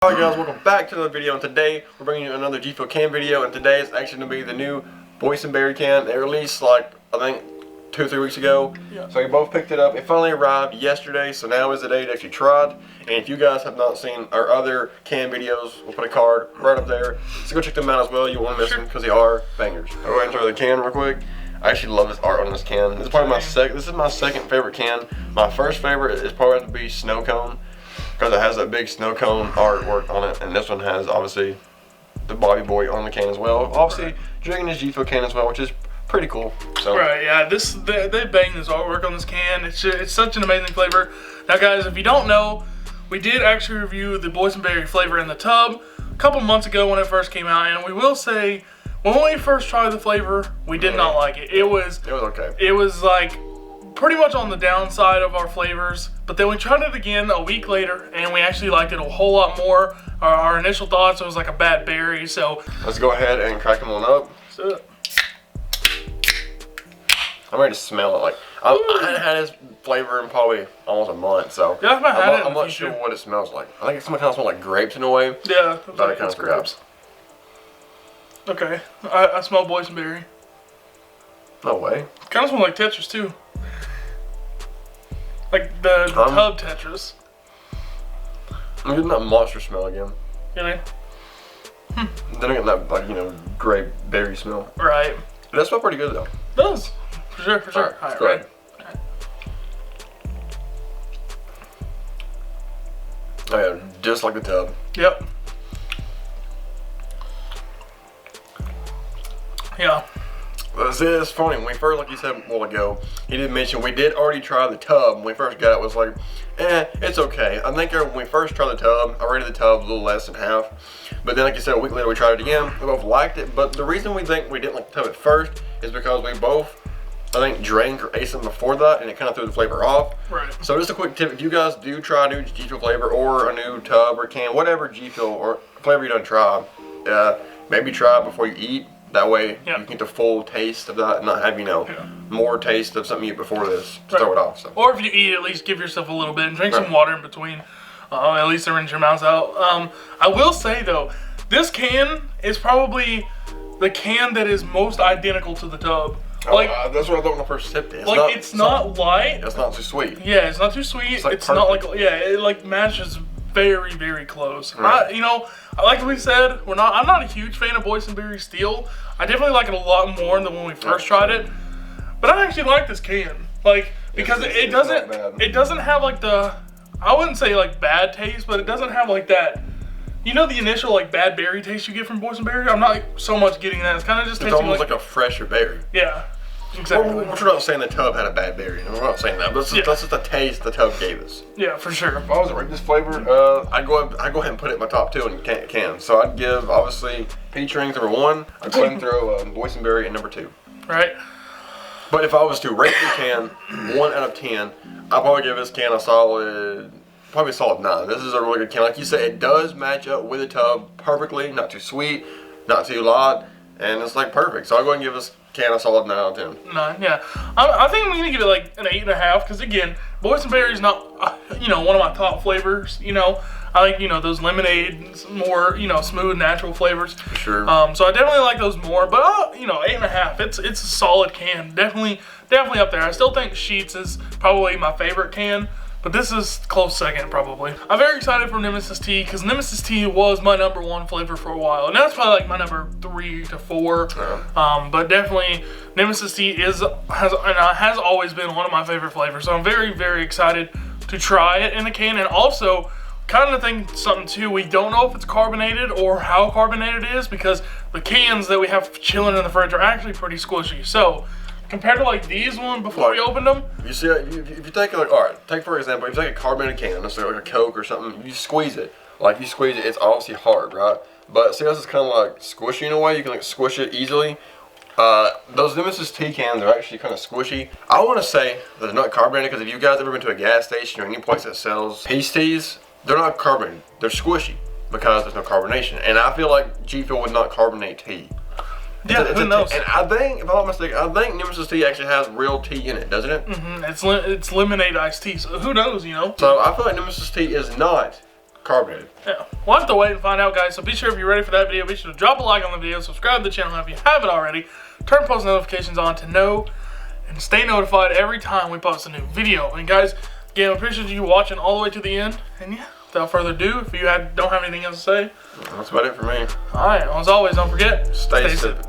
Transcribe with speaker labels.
Speaker 1: Alright guys, welcome back to another video, and today we're bringing you another G Fuel can video, and today is actually going to be the new Boysenberry can. They released like, I think 2 or 3 weeks ago. Yeah. So we both picked it up. It finally arrived yesterday, so now is the day to actually try it. And if you guys have not seen our other can videos, we'll put a card right up there. So go check them out as well. You won't miss them because they are bangers. I'll go ahead and throw the can real quick. I actually love this art on this can. This is probably my second favorite can. My first favorite is probably going to be Snow Cone, because it has that big snow cone artwork on it, and this one has obviously the Bobby Boy on the can as well. Obviously, drinking his G Fuel can as well, which is pretty cool. So
Speaker 2: right, yeah, they banged this artwork on this can. It's such an amazing flavor. Now, guys, if you don't know, we did actually review the Boysenberry flavor in the tub a couple months ago when it first came out, and we will say when we first tried the flavor, we did not like it. It was okay. It was like pretty much on the downside of our flavors, but then we tried it again a week later and we actually liked it a whole lot more. Our initial thoughts, it was like a bad berry. So
Speaker 1: let's go ahead and crack them on up. I'm ready to smell it. Like I hadn't had this flavor in probably almost a month, so
Speaker 2: yeah,
Speaker 1: I'm not sure what it smells like. I think it sometimes smells like grapes in a way.
Speaker 2: Yeah,
Speaker 1: but I kind of grapes.
Speaker 2: Okay, I smell Boysenberry.
Speaker 1: No way.
Speaker 2: Kind of smells like Tetris too. Like the tub Tetris.
Speaker 1: I'm getting that monster smell again.
Speaker 2: Really?
Speaker 1: Then I get that, like, you know, grape berry smell.
Speaker 2: Right.
Speaker 1: But that smells pretty good though.
Speaker 2: It does. For sure, for sure.
Speaker 1: All right. Oh yeah, just like the tub.
Speaker 2: Yep. Yeah.
Speaker 1: See, it's funny, when we first, like you said a while ago, he did mention we did already try the tub. When we first got it, it was like, it's okay. I think when we first tried the tub, I rated the tub a little less than half. But then, like you said, a week later we tried it again. We both liked it, but the reason we think we didn't like the tub at first is because we both, I think, drank or ate something before that, and it kind of threw the flavor off.
Speaker 2: Right.
Speaker 1: So just a quick tip, if you guys do try a new G Fuel flavor or a new tub or can, whatever G Fuel or flavor you don't try, maybe try it before you eat. That way you can get the full taste of that and not have, you know, more taste of something you eat before this to throw it off. So.
Speaker 2: Or if you eat, at least give yourself a little bit and drink some water in between. At least to rinse your mouth out. I will say though, this can is probably the can that is most identical to the tub. Like
Speaker 1: that's what I thought when I first sipped it.
Speaker 2: It's not light.
Speaker 1: It's not too sweet.
Speaker 2: Yeah, it's not too sweet. It's not like it like matches very, very close. Right. You know, like we said, I'm not a huge fan of Boysenberry Steel. I definitely like it a lot more than when we first tried it. But I actually like this can, like, because it doesn't have like the, I wouldn't say like bad taste, but it doesn't have like that, you know, the initial like bad berry taste you get from Boysenberry. I'm not so much getting that. It's kind of just tasting
Speaker 1: almost like a fresher berry.
Speaker 2: Yeah. Exactly.
Speaker 1: We're not saying the tub had a bad berry. We're not saying that, but that's just the taste the tub gave us.
Speaker 2: Yeah, for sure.
Speaker 1: If I was to rate this flavor, I'd go ahead and put it in my top 2 in can. So I'd give, obviously, peach rings number 1. I'd go ahead and throw Boysenberry at number 2.
Speaker 2: Right.
Speaker 1: But if I was to rate the can 1 out of 10, I'd probably give this can a solid 9. This is a really good can. Like you said, it does match up with the tub perfectly. Not too sweet, not too light, and it's like perfect. So I'll go ahead and give this can a solid 9 out of 10.
Speaker 2: 9, yeah. I think I'm gonna give it like an 8.5 because again, Boysenberry is not, you know, one of my top flavors. You know, I like, you know, those lemonade, more, you know, smooth, natural flavors.
Speaker 1: For sure.
Speaker 2: So I definitely like those more, but you know, 8.5. It's a solid can. Definitely up there. I still think Sheetz is probably my favorite can. But this is close second, probably. I'm very excited for Nemesis T, because Nemesis T was my number 1 flavor for a while. And that's probably like my number 3 to 4. But definitely, Nemesis T has always been one of my favorite flavors. So I'm very, very excited to try it in the can. And also, kind of think something too, we don't know if it's carbonated or how carbonated it is, because the cans that we have chilling in the fridge are actually pretty squishy. So, compared to like these one before we opened them.
Speaker 1: You see, if you take like, alright, take for example, if you take a carbonated can, let's say like a Coke or something, you squeeze it. Like you squeeze it, it's obviously hard, right? But see, this is kind of like squishy in a way. You can like squish it easily. Those Nemesis T cans are actually kind of squishy. I want to say that they're not carbonated because if you guys ever been to a gas station or any place that sells peace teas, they're not carbonated. They're squishy because there's no carbonation. And I feel like G Fuel would not carbonate tea.
Speaker 2: Yeah, who knows?
Speaker 1: And I think, if I'm not mistaken, I think Nemesis tea actually has real tea in it, doesn't it?
Speaker 2: It's lemonade iced tea, so who knows, you know?
Speaker 1: So I feel like Nemesis tea is not carbonated.
Speaker 2: Yeah, we'll have to wait and find out, guys. So be sure if you're ready for that video, be sure to drop a like on the video, subscribe to the channel if you haven't already, turn post notifications on to know and stay notified every time we post a new video. And guys, again, I appreciate you watching all the way to the end. And yeah, without further ado, if you don't have anything else to say,
Speaker 1: That's about it for me.
Speaker 2: all right. Well, as always, don't forget,
Speaker 1: Stay sipping.